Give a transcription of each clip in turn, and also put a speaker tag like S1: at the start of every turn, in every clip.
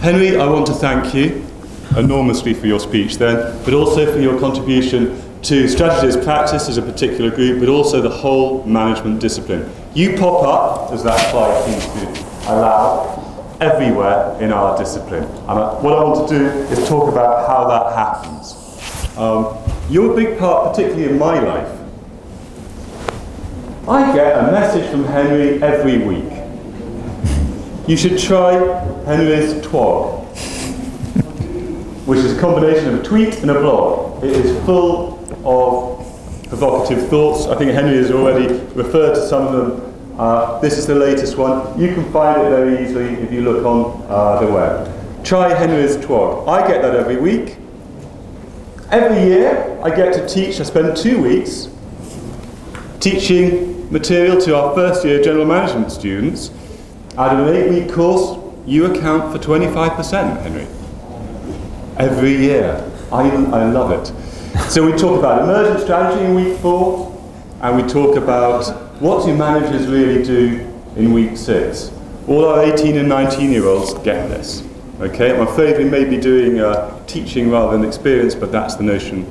S1: Henry, I want to thank you enormously for your speech then, but also for your contribution to strategy as practice as a particular group, but also the whole management discipline. You pop up, as that slide seems to allow, everywhere in our discipline. And what I want to do is talk about how that happens. You're a big part, particularly in my life. I get a message from Henry every week. You should try Henry's twog, which is a combination of a tweet and a blog. It is full of provocative thoughts. I think Henry has already referred to some of them. This is the latest one. You can find it very easily if you look on the web. Try Henry's twog. I get that every week. Every year I get to teach. I spend 2 weeks teaching material to our first year general management students. Out of an 8-week course, you account for 25%, Henry. Every year. I love it. So we talk about emergent strategy in week 4, and we talk about what do managers really do in week 6. All our 18 and 19-year-olds get this. Okay, I'm afraid we may be doing teaching rather than experience, but that's the notion,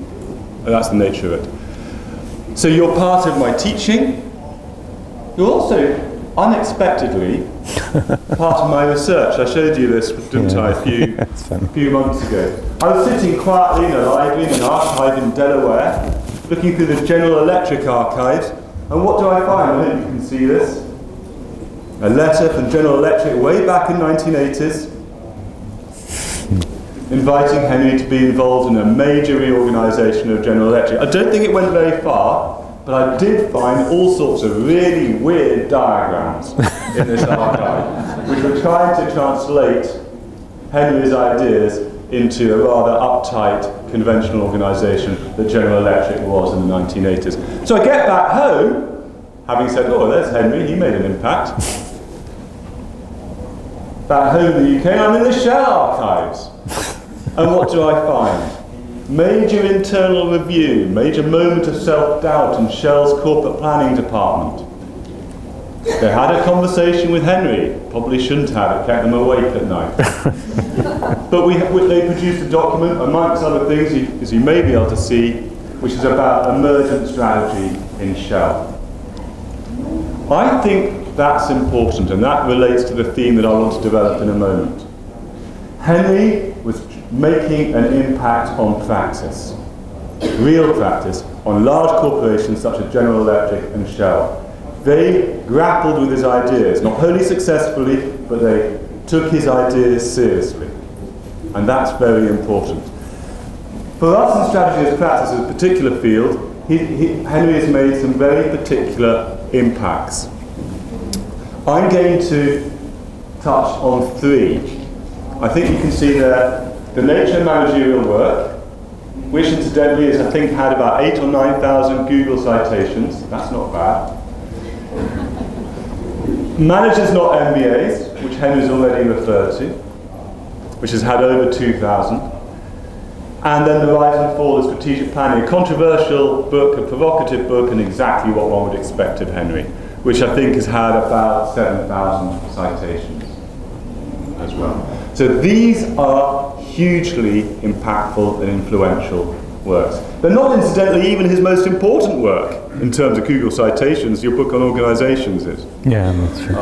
S1: that's the nature of it. So you're part of my teaching. You're also unexpectedly part of my research. I showed you this, didn't I, a few months ago. I was sitting quietly in a library in an archive in Delaware, looking through the General Electric archives, and what do I find? I hope you can see this. A letter from General Electric way back in the 1980s, inviting Henry to be involved in a major reorganisation of General Electric. I don't think it went very far, but I did find all sorts of really weird diagrams in this archive, which were trying to translate Henry's ideas into a rather uptight, conventional organisation that General Electric was in the 1980s. So I get back home, having said, oh, there's Henry, he made an impact. Back home in the UK, I'm in the Shell archives. And what do I find? Major internal review, major moment of self-doubt in Shell's corporate planning department. They had a conversation with Henry, probably shouldn't have, it kept them awake at night. But they produced a document, amongst other things, as you may be able to see, which is about emergent strategy in Shell. I think that's important, and that relates to the theme that I want to develop in a moment. Henry was making an impact on practice, real practice, on large corporations such as General Electric and Shell. They grappled with his ideas, not wholly successfully, but they took his ideas seriously. And that's very important. For us in strategy as practice, as a particular field, Henry has made some very particular impacts. I'm going to touch on 3. I think you can see there the nature of managerial work, which incidentally is, I think, had about 8,000 or 9,000 Google citations. That's not bad. Managers, not MBAs, which Henry's already referred to, which has had over 2,000. And then The Rise and Fall of Strategic Planning, a controversial book, a provocative book, and exactly what one would expect of Henry, which I think has had about 7,000 citations as well. So these are hugely impactful and influential works. They're not, incidentally, even his most important work in terms of Google citations. Your book on organisations is.
S2: Yeah, that's true.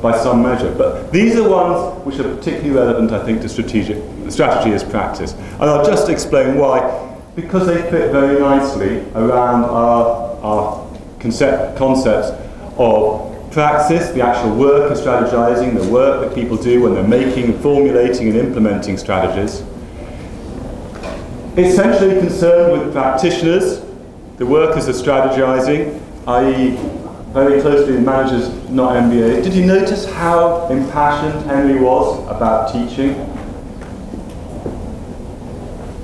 S1: By some measure. But these are ones which are particularly relevant, I think, to strategy as practice. And I'll just explain why. Because they fit very nicely around our concepts of praxis, the actual work of strategizing, the work that people do when they're making, formulating and implementing strategies. Essentially concerned with practitioners, the workers of strategizing, i.e. very closely with managers, not MBAs. Did you notice how impassioned Henry was about teaching?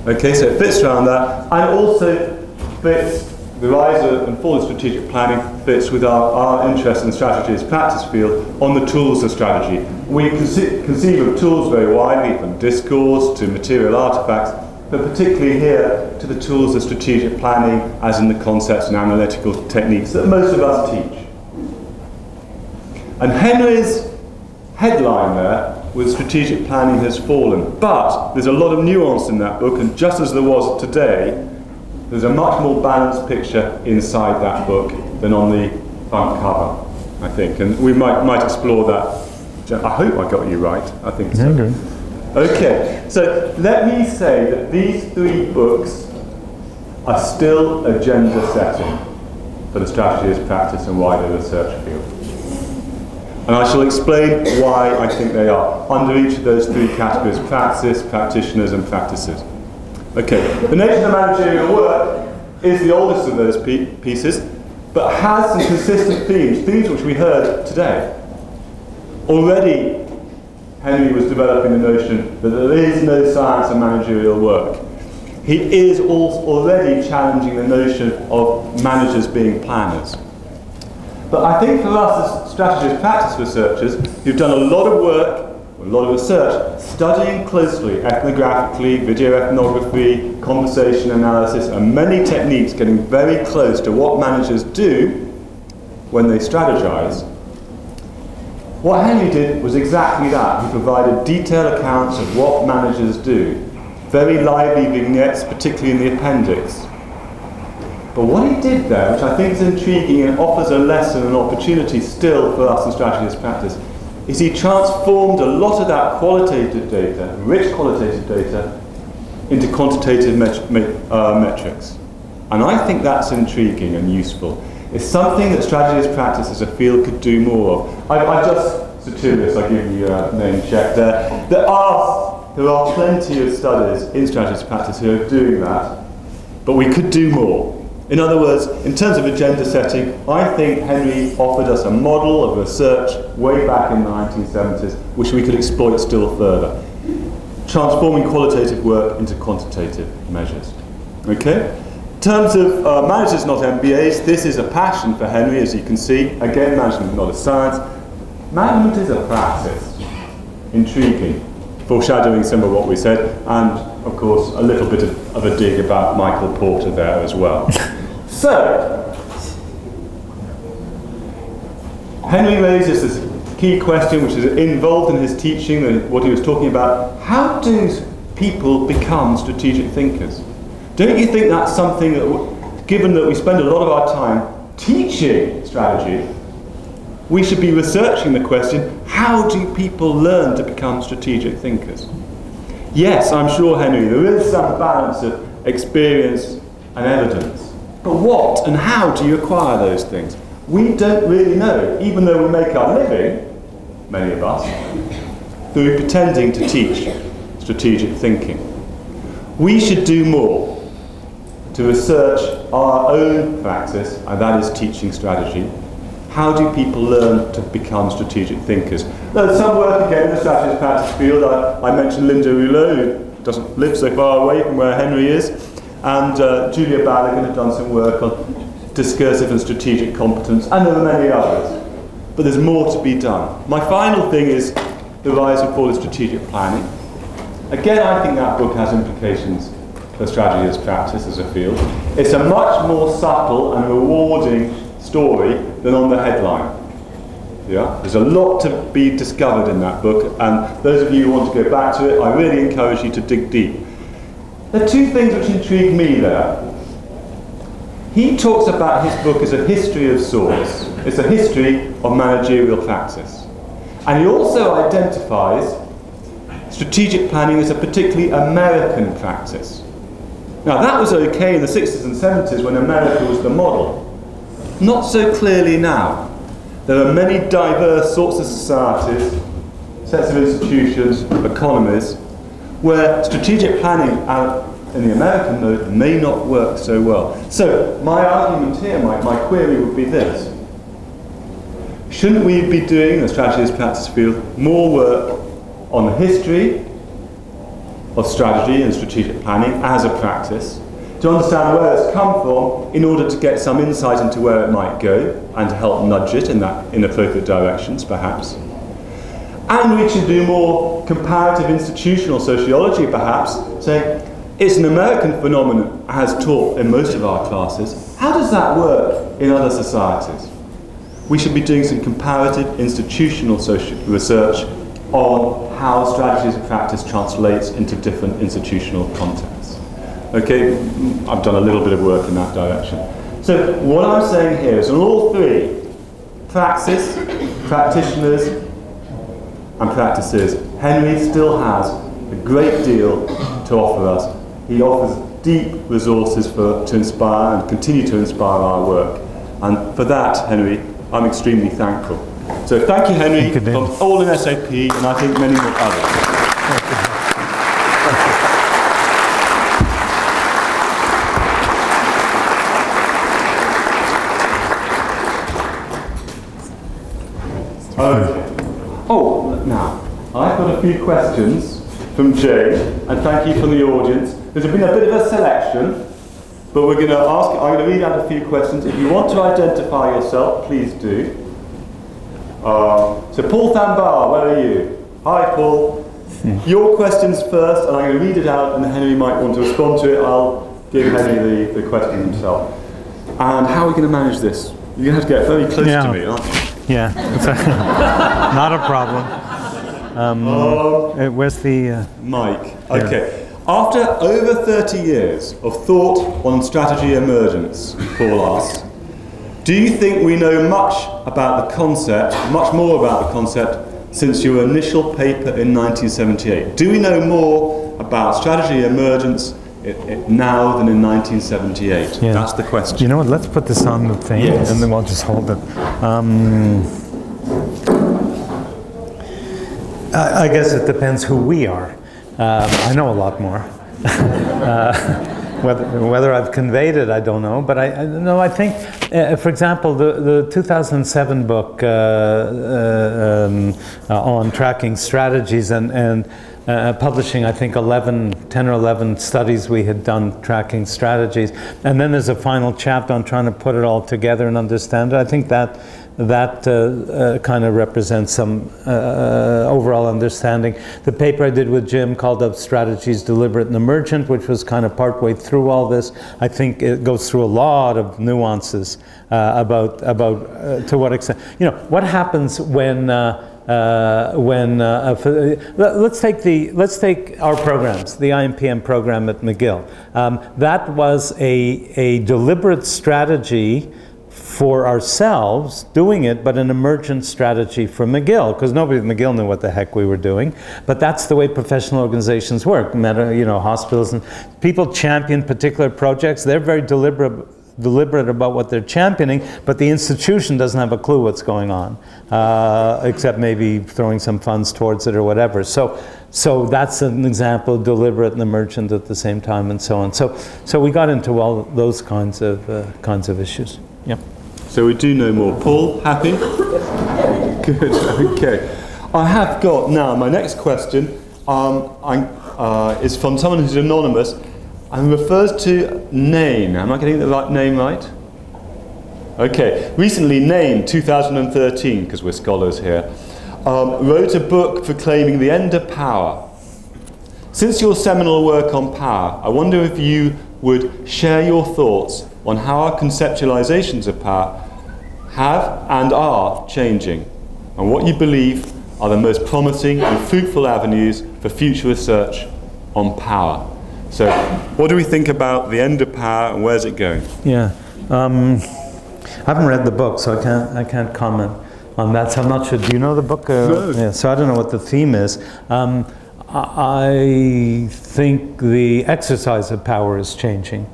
S1: Okay, so it fits around that, and also fits, the rise and fall of strategic planning fits with our interest in the strategy as practice field on the tools of strategy. We conceive of tools very widely, from discourse to material artifacts, but particularly here to the tools of strategic planning, as in the concepts and analytical techniques that most of us teach. And Henry's headline there with strategic planning has fallen. But there's a lot of nuance in that book, and just as there was today, there's a much more balanced picture inside that book than on the front cover, I think. And we might explore that. I hope I got you right. I think so.
S2: Okay.
S1: Okay, so let me say that these three books are still agenda setting for the strategy as practice and wider research field. And I shall explain why I think they are under each of those three categories: practice, practitioners, and practices. Okay, the nature of managerial work is the oldest of those pieces, but has some consistent themes which we heard today. Already, Henry was developing the notion that there is no science of managerial work. He is already challenging the notion of managers being planners. But I think for us as strategy as practice researchers, who've done a lot of work, a lot of research, studying closely ethnographically, video ethnography, conversation analysis, and many techniques getting very close to what managers do when they strategize, what Henry did was exactly that. He provided detailed accounts of what managers do, very lively vignettes, particularly in the appendix. But what he did there, which I think is intriguing and offers a lesson and opportunity still for us in strategy as practice, is he transformed a lot of that qualitative data, rich qualitative data, into quantitative metrics. And I think that's intriguing and useful. It's something that strategy as practice as a field could do more of. I just, Satirius, I give you a name check there. There are plenty of studies in strategy as practice who are doing that, but we could do more. In other words, in terms of agenda setting, I think Henry offered us a model of research way back in the 1970s, which we could exploit still further, transforming qualitative work into quantitative measures. Okay? In terms of managers, not MBAs, this is a passion for Henry, as you can see. Again, management, not a science. Management is a practice. Intriguing. Foreshadowing some of what we said, and of course a little bit of a dig about Michael Porter there as well. So, Henry raises this key question which is involved in his teaching and what he was talking about. How do people become strategic thinkers? Don't you think that's something that, given that we spend a lot of our time teaching strategy, we should be researching the question, how do people learn to become strategic thinkers? Yes, I'm sure, Henry, there is some balance of experience and evidence. But what and how do you acquire those things? We don't really know, even though we make our living, many of us, through pretending to teach strategic thinking. We should do more to research our own practice, and that is teaching strategy. How do people learn to become strategic thinkers? There's some work again in the strategy practice field. I mentioned Linda Rouleau, who doesn't live so far away from where Henry is, and Julia Ballaghan have done some work on discursive and strategic competence, and there are many others. But there's more to be done. My final thing is the rise and fall of strategic planning. Again, I think that book has implications for strategy as practice as a field. It's a much more subtle and rewarding story than on the headline. Yeah? There's a lot to be discovered in that book, and those of you who want to go back to it, I really encourage you to dig deep. There are two things which intrigue me there. He talks about his book as a history of sorts. It's a history of managerial practice. And he also identifies strategic planning as a particularly American practice. Now that was okay in the 60s and 70s when America was the model. Not so clearly now. There are many diverse sorts of societies, sets of institutions, economies, where strategic planning out in the American mode may not work so well. So my argument here, my query would be this. Shouldn't we be doing, in the strategy as practice field, more work on the history of strategy and strategic planning as a practice, to understand where it's come from in order to get some insight into where it might go and to help nudge it in appropriate directions, perhaps. And we should do more comparative institutional sociology, perhaps, saying it's an American phenomenon as taught in most of our classes. How does that work in other societies? We should be doing some comparative institutional social research on how strategies of practice translates into different institutional contexts. Okay, I've done a little bit of work in that direction. So what I'm saying here is on all three, praxis, practitioners, and practices, Henry still has a great deal to offer us. He offers deep resources to inspire and continue to inspire our work. And for that, Henry, I'm extremely thankful. So thank you, Henry, from all in SAP, and I think many more others. Okay. Oh, now, I've got a few questions from Jane, and thank you from the audience. There's been a bit of a selection, but we're going to ask, I'm going to read out a few questions. If you want to identify yourself, please do. So Paul Thambar, where are you? Hi, Paul. Your questions first, and I'm going to read it out, and Henry might want to respond to it. I'll give Henry the question himself. And how are we going to manage this? You're going to have to get very close to me, aren't you?
S2: Yeah, not a problem. Where's the...
S1: Mike. Okay. After over 30 years of thought on strategy emergence, Paul asks, do you think we know much about the concept, much more about the concept, since your initial paper in 1978? Do we know more about strategy emergence now than in 1978? Yeah. That's the question.
S2: You know what, let's put this on the thing, yes, and then we'll just hold it. I guess it depends who we are. I know a lot more. Whether I've conveyed it, I don't know. But I think, for example, the 2007 book on tracking strategies and publishing, I think, 10 or 11 studies we had done tracking strategies. And then there's a final chapter on trying to put it all together and understand it. I think that kind of represents some overall understanding. The paper I did with Jim called Up Strategies Deliberate and Emergent, which was kind of partway through all this. I think it goes through a lot of nuances about to what extent, you know, what happens when let's take our programs, the IMPM program at McGill. That was a deliberate strategy for ourselves doing it, but an emergent strategy for McGill, because nobody at McGill knew what the heck we were doing. But that's the way professional organizations work. You know, hospitals and people champion particular projects. They're very deliberate about what they're championing, but the institution doesn't have a clue what's going on, except maybe throwing some funds towards it or whatever. So that's an example of deliberate and emergent at the same time, and so on. So we got into all those kinds of issues. Yep.
S1: So we do know more. Paul, happy? Good. Okay. I have got now my next question. Is from someone who's anonymous and refers to Nain. Am I getting the right name right? Okay. Recently, Nain, 2013, because we're scholars here, wrote a book proclaiming the end of power. Since your seminal work on power, I wonder if you would share your thoughts on how our conceptualizations of power have and are changing, and what you believe are the most promising and fruitful avenues for future research on power. So, what do we think about the end of power and where's it going?
S2: Yeah, I haven't read the book, so I can't comment on that. So I'm not sure. Do you know the book?
S1: No.
S2: Yeah, so I don't know what the theme is. I think the exercise of power is changing.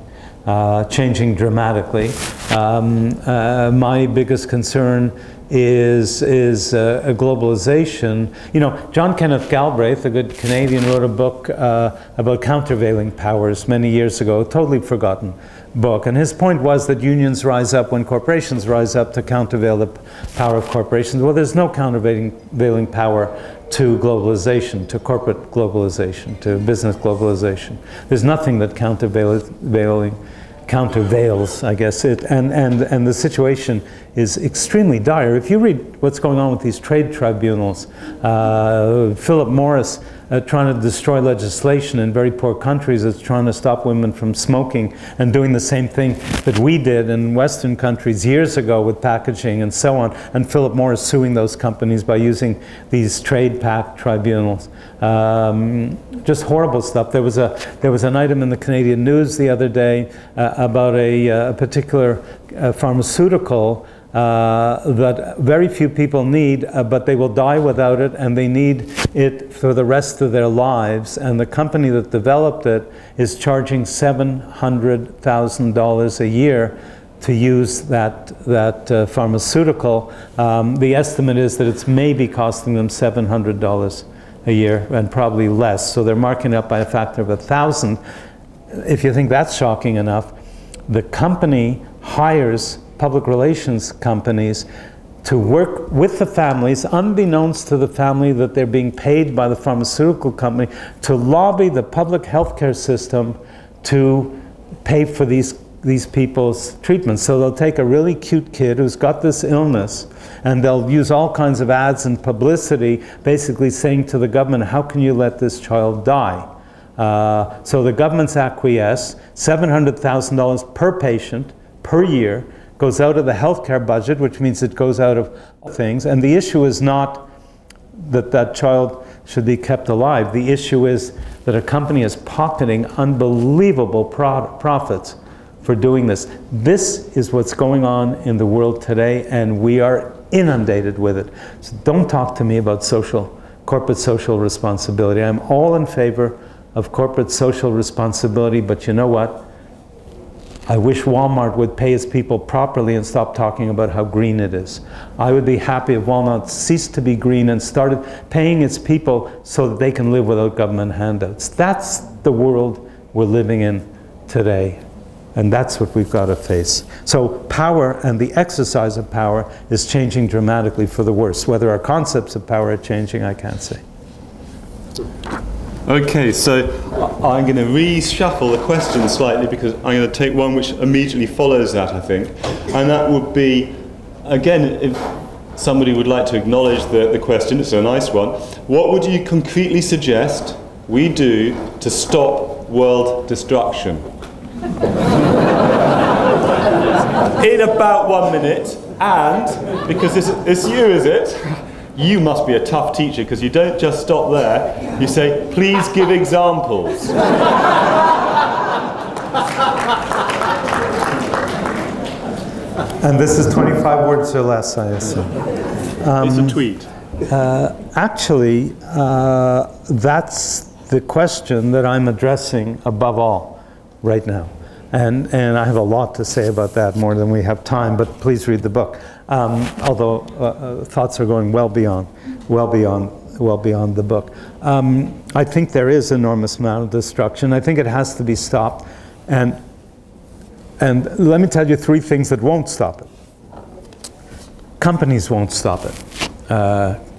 S2: Changing dramatically. My biggest concern is a globalization. You know, John Kenneth Galbraith, a good Canadian, wrote a book about countervailing powers many years ago, a totally forgotten book. And his point was that unions rise up when corporations rise up to countervail the power of corporations. Well, there's no countervailing power to globalization, to corporate globalization, to business globalization. There's nothing that countervails, I guess, it. And the situation is extremely dire. If you read what's going on with these trade tribunals, Philip Morris trying to destroy legislation in very poor countries that's trying to stop women from smoking and doing the same thing that we did in Western countries years ago with packaging and so on. And Philip Morris suing those companies by using these trade pact tribunals. Just horrible stuff. There was an item in the Canadian News the other day about a particular pharmaceutical that very few people need, but they will die without it, and they need it for the rest of their lives. And the company that developed it is charging $700,000 a year to use that pharmaceutical. The estimate is that it's maybe costing them $700 a year, and probably less. So they're marking it up by a factor of 1,000. If you think that's shocking enough, the company hires public relations companies to work with the families, unbeknownst to the family that they're being paid by the pharmaceutical company, to lobby the public healthcare system to pay for these people's treatments. So they'll take a really cute kid who's got this illness, and they'll use all kinds of ads and publicity basically saying to the government, how can you let this child die? So the government's acquiesce, $700,000 per patient per year, goes out of the healthcare budget, which means it goes out of things. And the issue is not that that child should be kept alive. The issue is that a company is pocketing unbelievable profits for doing this. This is what's going on in the world today, and we are inundated with it. So don't talk to me about corporate social responsibility. I'm all in favor of corporate social responsibility, but you know what? I wish Walmart would pay its people properly and stop talking about how green it is. I would be happy if Walmart ceased to be green and started paying its people so that they can live without government handouts. That's the world we're living in today, and that's what we've got to face. So power and the exercise of power is changing dramatically for the worse. Whether our concepts of power are changing, I can't say.
S1: Okay, so I'm going to reshuffle the question slightly, because I'm going to take one which immediately follows that, I think. And that would be, again, if somebody would like to acknowledge the question, it's a nice one. What would you concretely suggest we do to stop world destruction? In about 1 minute. And, because it's you, is it? You must be a tough teacher, because you don't just stop there. You say, please give examples.
S2: And this is 25 words or less, I assume.
S1: It's a tweet.
S2: Actually, that's the question that I'm addressing above all right now. And I have a lot to say about that, more than we have time, but please read the book. Although thoughts are going well beyond the book. I think there is enormous amount of destruction. I think it has to be stopped. And let me tell you 3 things that won't stop it. Companies won't stop it.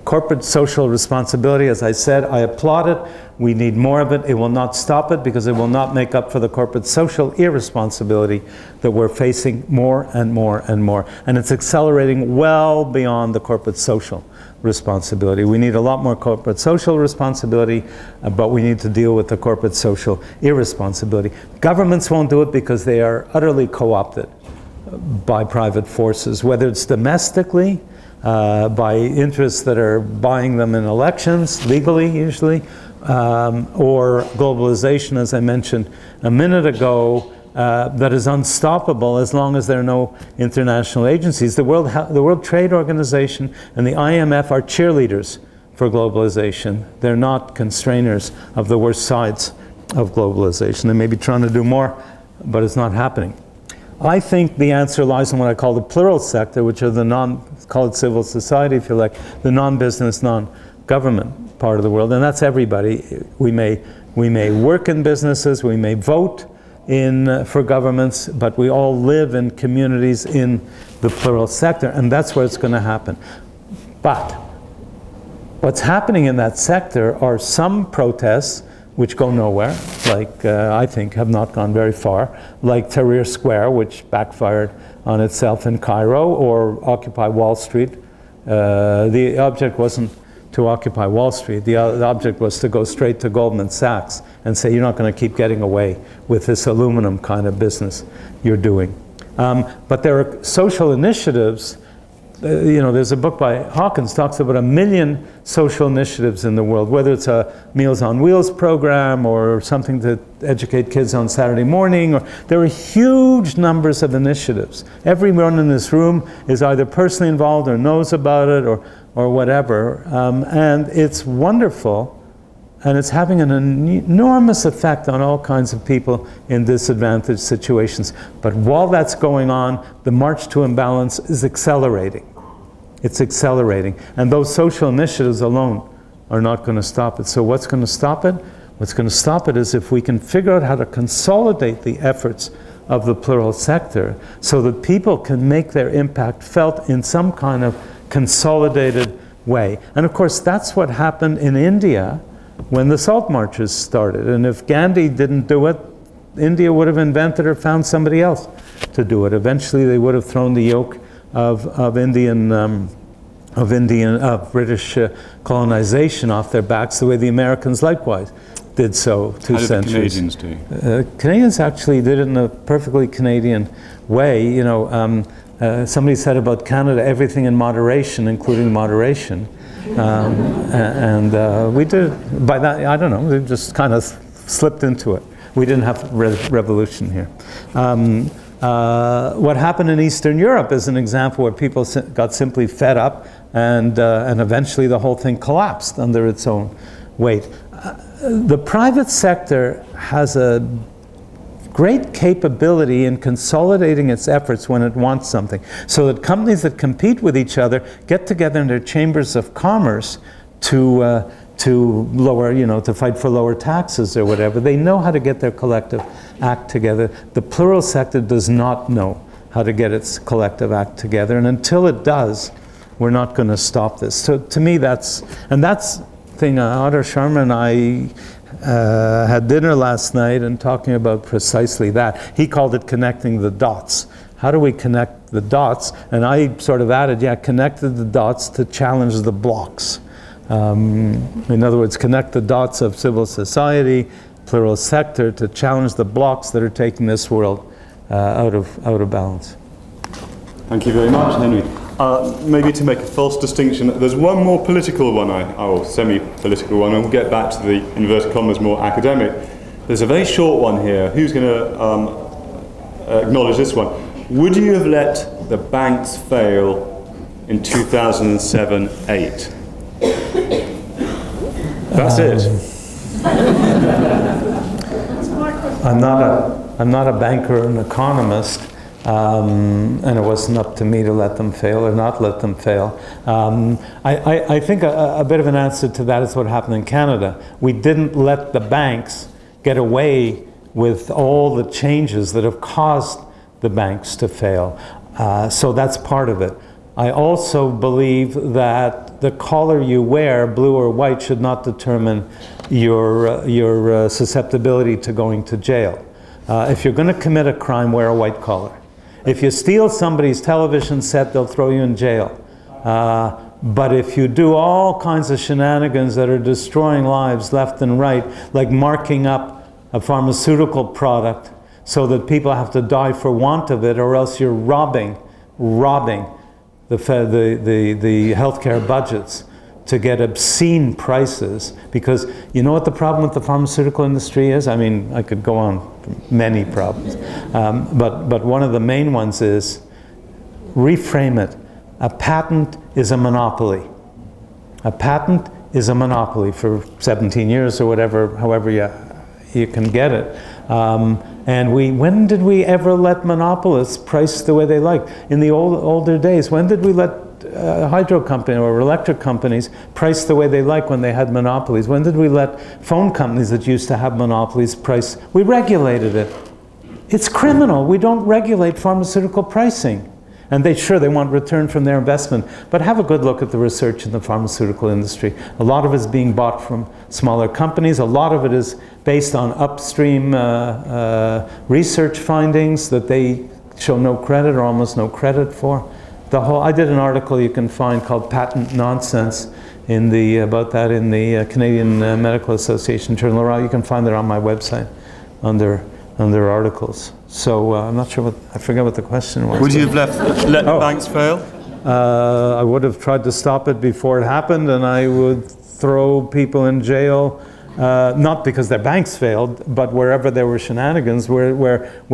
S2: Corporate social responsibility, as I said, I applaud it. We need more of it. It will not stop it, because it will not make up for the corporate social irresponsibility that we're facing more and more and more. And it's accelerating well beyond the corporate social responsibility. We need a lot more corporate social responsibility, but we need to deal with the corporate social irresponsibility. Governments won't do it because they are utterly co-opted by private forces, whether it's domestically, by interests that are buying them in elections, legally usually, or globalization, as I mentioned a minute ago, that is unstoppable as long as there are no international agencies. The World Trade Organization and the IMF are cheerleaders for globalization. They're not constrainers of the worst sides of globalization. They may be trying to do more, but it's not happening. I think the answer lies in what I call the plural sector, which are the call it civil society if you like, the non-business, non-government part of the world, and that's everybody. We may work in businesses, we may vote for governments, but we all live in communities in the plural sector, and that's where it's going to happen. But what's happening in that sector are some protests which go nowhere, like I think have not gone very far, like Tahrir Square, which backfired on itself in Cairo, or Occupy Wall Street. The object wasn't to occupy Wall Street. The object was to go straight to Goldman Sachs and say, you're not going to keep getting away with this aluminum kind of business you're doing. But there are social initiatives. There's a book by Hawkins talks about 1 million social initiatives in the world, whether it's a Meals on Wheels program or something to educate kids on Saturday morning. There are huge numbers of initiatives. Everyone in this room is either personally involved or knows about it or whatever. And it's wonderful, and it's having an enormous effect on all kinds of people in disadvantaged situations. But while that's going on, the march to imbalance is accelerating. It's accelerating. And those social initiatives alone are not going to stop it. So what's going to stop it? What's going to stop it is if we can figure out how to consolidate the efforts of the plural sector so that people can make their impact felt in some kind of consolidated way. And of course, that's what happened in India when the salt marches started. And if Gandhi didn't do it, India would have invented or found somebody else to do it. Eventually, they would have thrown the yoke of British colonization off their backs, the way the Americans likewise did so 2 centuries.
S1: How did the Canadians do?
S2: Canadians actually did it in a perfectly Canadian way. Somebody said about Canada, everything in moderation, including moderation. We did, by that, I don't know, we just kind of slipped into it. We didn't have revolution here. What happened in Eastern Europe is an example where people got simply fed up and eventually the whole thing collapsed under its own weight. The private sector has a great capability in consolidating its efforts when it wants something, so that companies that compete with each other get together in their chambers of commerce to lower, to fight for lower taxes or whatever. They know how to get their collective act together. The plural sector does not know how to get its collective act together, and until it does, we're not going to stop this. So to me, that's thing. Adar Sharma and I had dinner last night and talking about precisely that. He called it connecting the dots. How do we connect the dots? And I sort of added, connected the dots to challenge the blocks. In other words, connect the dots of civil society, plural sector, to challenge the blocks that are taking this world out of balance.
S1: Thank you very much, Henry. Maybe to make a false distinction, there's one more political one, or semi-political one, and we'll get back to the inverted commas more academic. There's a very short one here. Who's going to acknowledge this one? Would you have let the banks fail in 2007-8? That's it.
S2: I'm not a banker or an economist. And it wasn't up to me to let them fail or not let them fail. I think a bit of an answer to that is what happened in Canada. We didn't let the banks get away with all the changes that have caused the banks to fail. So that's part of it. I also believe that the collar you wear, blue or white, should not determine your susceptibility to going to jail. If you're going to commit a crime, wear a white collar. If you steal somebody's television set, they'll throw you in jail. But if you do all kinds of shenanigans that are destroying lives left and right, like marking up a pharmaceutical product so that people have to die for want of it, or else you're robbing the healthcare budgets to get obscene prices, because you know what the problem with the pharmaceutical industry is? I mean, I could go on many problems, but one of the main ones is, reframe it. A patent is a monopoly. A patent is a monopoly for 17 years or whatever, however you can get it. And when did we ever let monopolists price the way they like? In the older days, when did we let hydro company or electric companies price the way they like when they had monopolies? When did we let phone companies that used to have monopolies price? We regulated it. It's criminal. We don't regulate pharmaceutical pricing. And they want return from their investment. But have a good look at the research in the pharmaceutical industry. A lot of it is being bought from smaller companies. A lot of it is based on upstream research findings that they show no credit or almost no credit for. I did an article you can find called Patent Nonsense about that in the Canadian Medical Association Journal. You can find it on my website under articles. So I'm not sure I forget what the question was.
S1: Would you have let the banks fail?
S2: I would have tried to stop it before it happened, and I would throw people in jail, not because their banks failed, but wherever there were shenanigans, where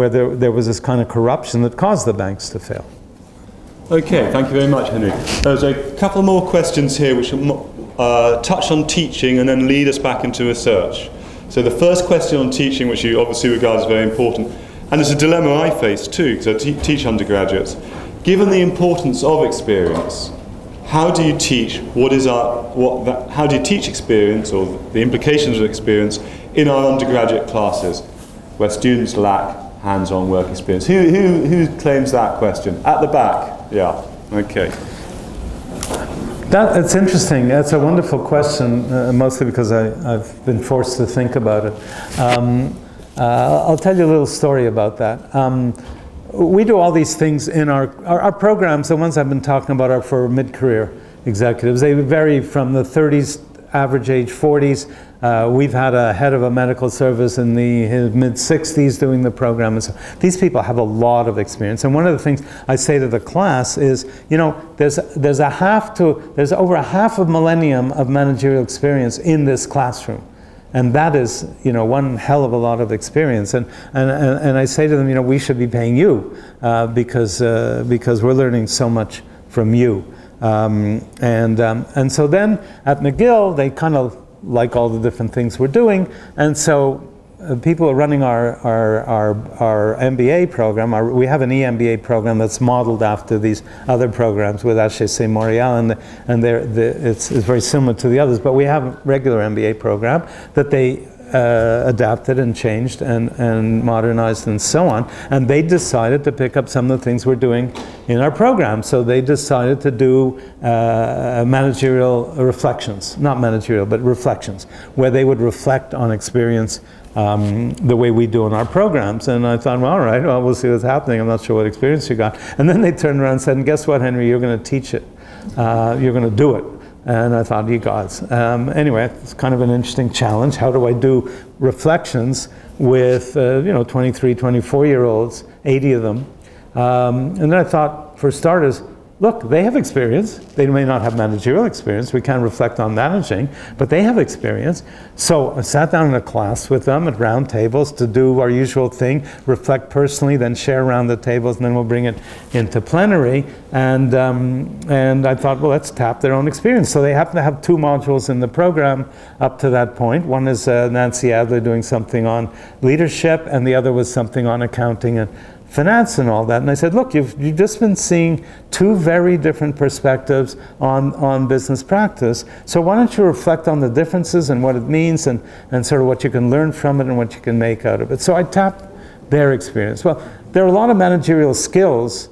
S2: there was this kind of corruption that caused the banks to fail.
S1: Okay, thank you very much, Henry. There's a couple more questions here which touch on teaching and then lead us back into research. So the first question on teaching, which you obviously regard as very important, and it's a dilemma I face too, because I teach undergraduates. Given the importance of experience, how do you teach how do you teach experience, or the implications of experience, in our undergraduate classes, where students lack hands-on work experience? Who claims that question? At the back. Yeah, okay.
S2: It's interesting. That's a wonderful question, mostly because I've been forced to think about it. I'll tell you a little story about that. We do all these things in our programs. The ones I've been talking about are for mid-career executives. They vary from the 30s, average age 40s. We've had a head of a medical service in the mid-60s doing the program. And so these people have a lot of experience. And one of the things I say to the class is, you know, there's over a half a millennium of managerial experience in this classroom. And that is, you know, one hell of a lot of experience. And I say to them, you know, we should be paying you because we're learning so much from you. And so then at McGill, they kind of like all the different things we're doing, and so people are running our MBA program. We have an EMBA program that's modeled after these other programs with HEC Montréal, and it's very similar to the others, but we have a regular MBA program that they adapted and changed and modernized and so on, and they decided to pick up some of the things we're doing in our program. So they decided to do managerial reflections, not managerial, but reflections, where they would reflect on experience the way we do in our programs. And I thought, well, all right, well, we'll see what's happening. I'm not sure what experience you got. And then they turned around and said, and guess what, Henry, you're going to teach it. You're going to do it. And I thought, you gods. Anyway, it's kind of an interesting challenge. How do I do reflections with, 23, 24-year-olds, 80 of them? And then I thought, for starters, look, they have experience. They may not have managerial experience. We can't reflect on managing, but they have experience. So I sat down in a class with them at round tables to do our usual thing, reflect personally, then share around the tables, and then we'll bring it into plenary. And I thought, well, let's tap their own experience. So they happen to have 2 modules in the program up to that point. One is Nancy Adler doing something on leadership, and the other was something on accounting and finance and all that. And I said, look, you've just been seeing 2 very different perspectives on business practice. So why don't you reflect on the differences and what it means and sort of what you can learn from it and what you can make out of it. So I tapped their experience. Well, there are a lot of managerial skills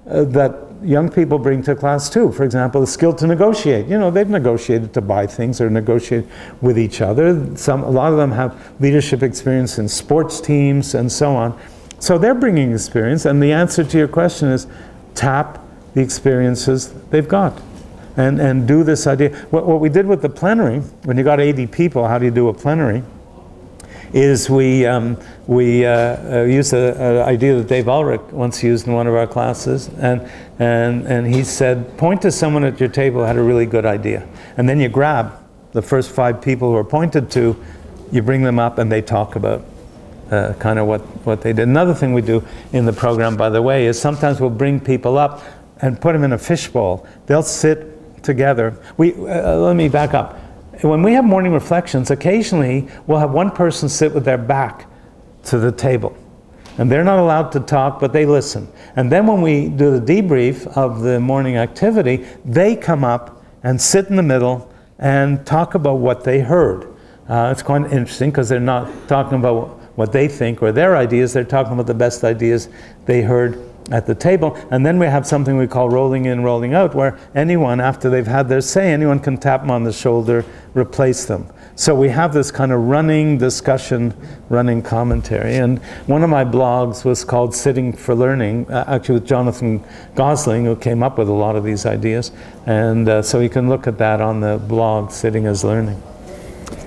S2: that young people bring to class too. For example, the skill to negotiate. You know, they've negotiated to buy things or negotiate with each other. A lot of them have leadership experience in sports teams and so on. So they're bringing experience, and the answer to your question is tap the experiences they've got and do this idea. What we did with the plenary, when you got 80 people, how do you do a plenary, is we used an idea that Dave Ulrich once used in one of our classes, and he said, point to someone at your table who had a really good idea, and then you grab the first 5 people who are pointed to, you bring them up, and they talk about kind of what they did. Another thing we do in the program, by the way, is sometimes we'll bring people up and put them in a fishbowl. They'll sit together. Let me back up. When we have morning reflections, occasionally we'll have one person sit with their back to the table. And they're not allowed to talk, but they listen. And then when we do the debrief of the morning activity, they come up and sit in the middle and talk about what they heard. It's quite interesting because they're not talking about what they think or their ideas, they're talking about the best ideas they heard at the table. And then we have something we call rolling in, rolling out, where anyone, after they've had their say, anyone can tap them on the shoulder, replace them. So we have this kind of running discussion, running commentary. And one of my blogs was called Sitting for Learning, actually with Jonathan Gosling, who came up with a lot of these ideas. And so you can look at that on the blog, Sitting as Learning.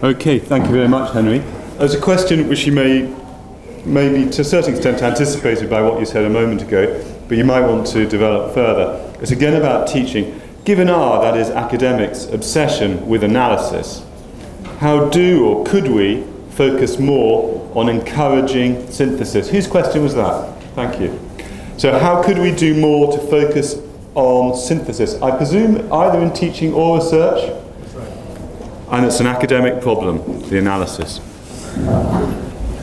S1: Okay, thank you very much, Henry. There's a question which you may be to a certain extent anticipated by what you said a moment ago, but you might want to develop further. It's again about teaching. Given our, that is academics, obsession with analysis, how do or could we focus more on encouraging synthesis? Whose question was that? Thank you. So how could we do more to focus on synthesis? I presume either in teaching or research? And it's an academic problem, the analysis.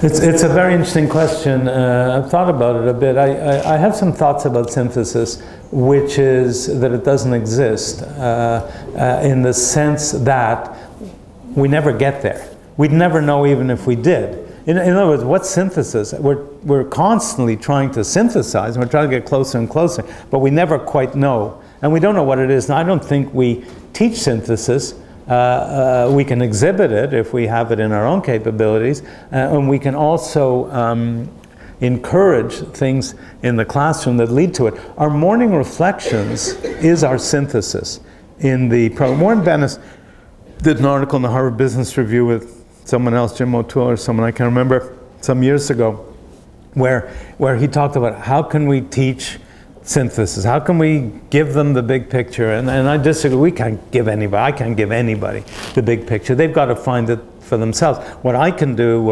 S2: It's a very interesting question. I've thought about it a bit. I have some thoughts about synthesis, which is that it doesn't exist in the sense that we never get there. We'd never know even if we did. In other words, what's synthesis? We're constantly trying to synthesize, and we're trying to get closer and closer, but we never quite know. And we don't know what it is. And I don't think we teach synthesis. We can exhibit it if we have it in our own capabilities, and we can also encourage things in the classroom that lead to it. Our morning reflections is our synthesis in the program. Warren Bennis did an article in the Harvard Business Review with someone else, Jim O'Toole or someone I can't remember, some years ago, where he talked about how can we teach synthesis, how can we give them the big picture, and I disagree. We can't give anybody, I can't give anybody the big picture. They've got to find it for themselves. What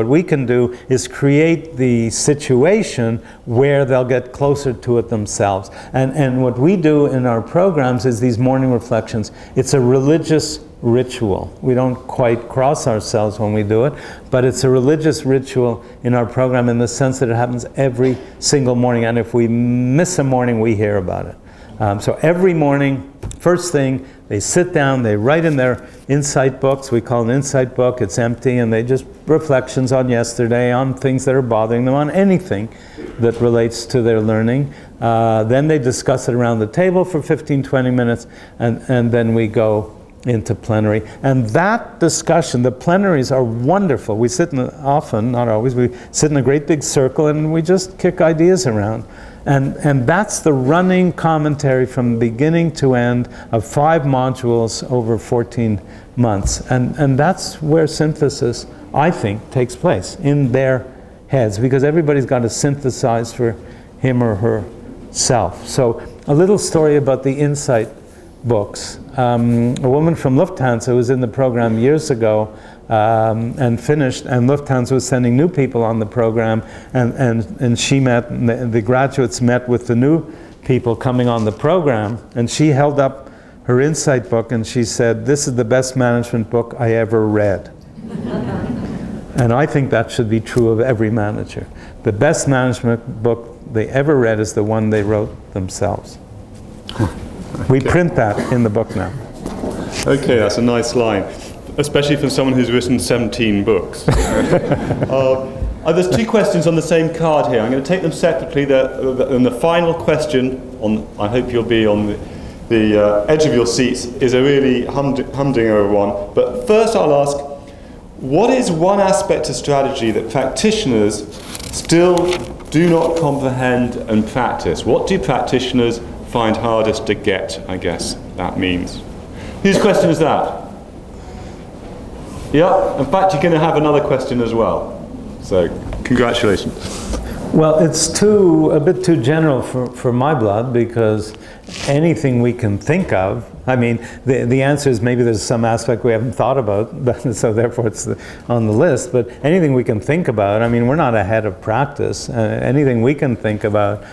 S2: we can do is create the situation where they'll get closer to it themselves. And what we do in our programs is these morning reflections. It's a religious ritual. We don't quite cross ourselves when we do it, but it's a religious ritual in our program in the sense that it happens every single morning, and if we miss a morning, we hear about it. So every morning, first thing, they sit down, they write in their insight books. We call it an insight book. It's empty, and they just reflections on yesterday, on things that are bothering them, on anything that relates to their learning. Then they discuss it around the table for 15-20 minutes, and then we go into plenary. And that discussion, the plenaries are wonderful. We sit often, not always, we sit in a great big circle and we just kick ideas around. And that's the running commentary from beginning to end of 5 modules over 14 months. And that's where synthesis, I think, takes place, in their heads, because everybody's got to synthesize for him or herself. So a little story about the insight books. A woman from Lufthansa was in the program years ago and finished, and Lufthansa was sending new people on the program, and she met, the graduates met with the new people coming on the program, and she held up her insight book and she said, "This is the best management book I ever read." And I think that should be true of every manager. The best management book they ever read is the one they wrote themselves. We print that in the book now.
S1: Okay, that's a nice line, especially from someone who's written 17 books. There's 2 questions on the same card here. I'm going to take them separately. And the final question, I hope you'll be on the edge of your seats, is a really humdinger one. But first I'll ask, what is one aspect of strategy that practitioners still do not comprehend and practice? What do practitioners find hardest to get, I guess that means? Whose question is that? Yeah, in fact you're going to have another question as well. So, congratulations.
S2: Well, it's a bit too general for my blood, because anything we can think of, I mean, the answer is maybe there's some aspect we haven't thought about, but, so therefore it's on the list, but anything we can think about, I mean, we're not ahead of practice. Anything we can think about,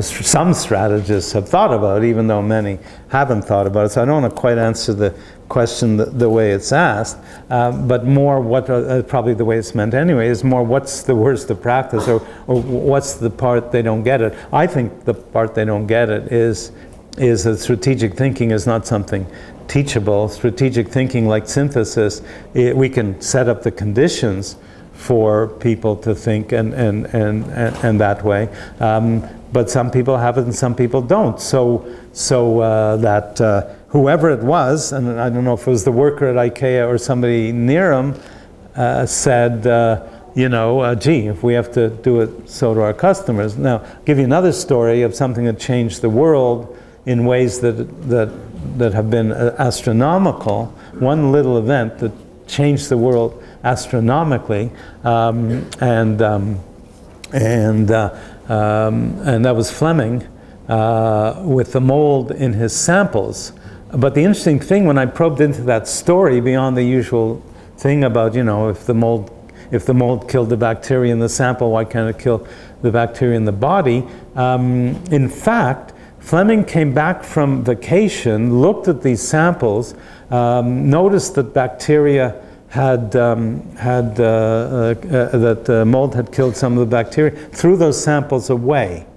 S2: some strategists have thought about, even though many haven't thought about it. So I don't want to quite answer the question the way it's asked, but more probably the way it's meant anyway, is more what's the worst of practice, or what's the part they don't get it. I think the part they don't get it is that strategic thinking is not something teachable. Strategic thinking, like synthesis, we can set up the conditions for people to think and that way. but some people have it and some people don't. So that whoever it was, and I don't know if it was the worker at IKEA or somebody near him, said, you know, gee, if we have to do it, so do our customers. Now, I'll give you another story of something that changed the world in ways that have been astronomical. One little event that changed the world astronomically, and that was Fleming with the mold in his samples. But the interesting thing, when I probed into that story beyond the usual thing about, you know, if the mold killed the bacteria in the sample, why can't it kill the bacteria in the body? In fact, Fleming came back from vacation, looked at these samples, noticed that bacteria that mold had killed some of the bacteria, threw those samples away.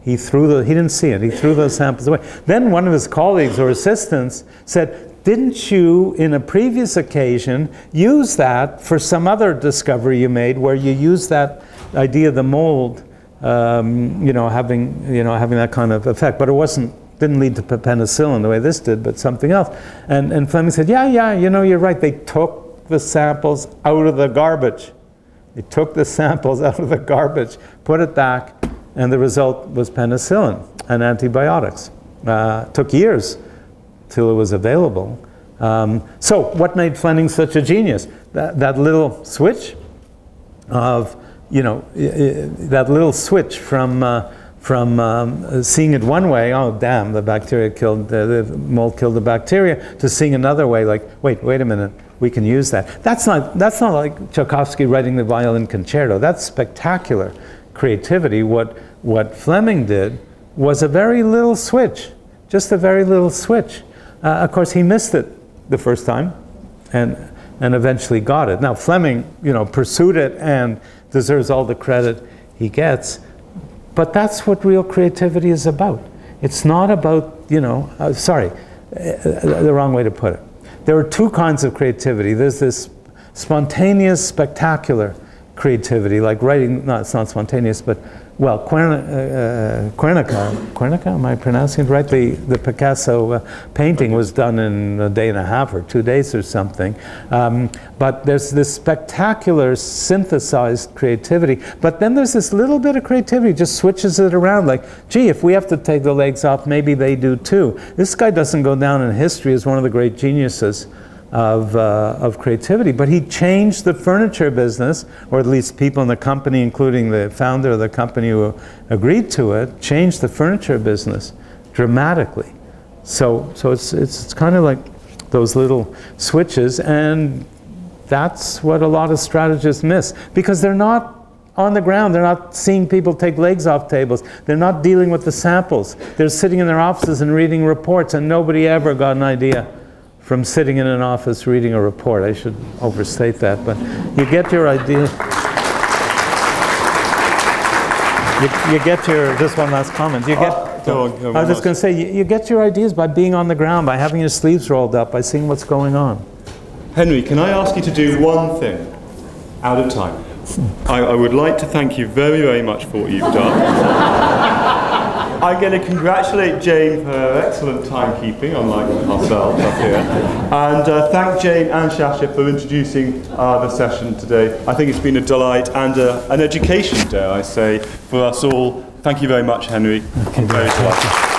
S2: He didn't see it, he threw those samples away. Then one of his colleagues or assistants said, didn't you, in a previous occasion, use that for some other discovery you made where you used that idea of the mold, having that kind of effect, but it didn't lead to penicillin the way this did, but something else. And Fleming said, yeah, you know, you're right. They took the samples out of the garbage. They took the samples out of the garbage, put it back, and the result was penicillin and antibiotics. Took years till it was available. So what made Fleming such a genius? That little switch of, you know, that little switch from seeing it one way, oh damn, the bacteria killed, the mold killed the bacteria, to seeing another way, like, wait a minute, we can use that. That's not like Tchaikovsky writing the violin concerto. That's spectacular creativity. What Fleming did was a very little switch, just a very little switch. Of course, he missed it the first time, and eventually got it. Now Fleming, you know, pursued it and deserves all the credit he gets, but that's what real creativity is about. It's not about, you know, the wrong way to put it. There are two kinds of creativity. There's this spontaneous, spectacular creativity, like writing, no, it's not spontaneous, but, well, Guernica, am I pronouncing it right? The Picasso painting was done in a day and a half or 2 days or something. But there's this spectacular synthesized creativity. But then there's this little bit of creativity, just switches it around, like, gee, if we have to take the legs off, maybe they do too. This guy doesn't go down in history as one of the great geniuses of creativity, but he changed the furniture business, or at least people in the company, including the founder of the company who agreed to it, changed the furniture business dramatically. So it's kind of like those little switches, and that's what a lot of strategists miss, because they're not on the ground, they're not seeing people take legs off tables, they're not dealing with the samples, they're sitting in their offices and reading reports, and nobody ever got an idea from sitting in an office reading a report. I should overstate that, but you get your idea. You get your, just one last comment. You get, I was just going to say, you get your ideas by being on the ground, by having your sleeves rolled up, by seeing what's going on.
S1: Henry, can I ask you to do one thing out of time? I would like to thank you very, very much for what you've done. I'm going to congratulate Jane for her excellent timekeeping, unlike ourselves up here. And thank Jane and Shasha for introducing the session today. I think it's been a delight and an education, dare I say, for us all. Thank you very much, Henry.
S2: Okay,
S1: I'm very delighted.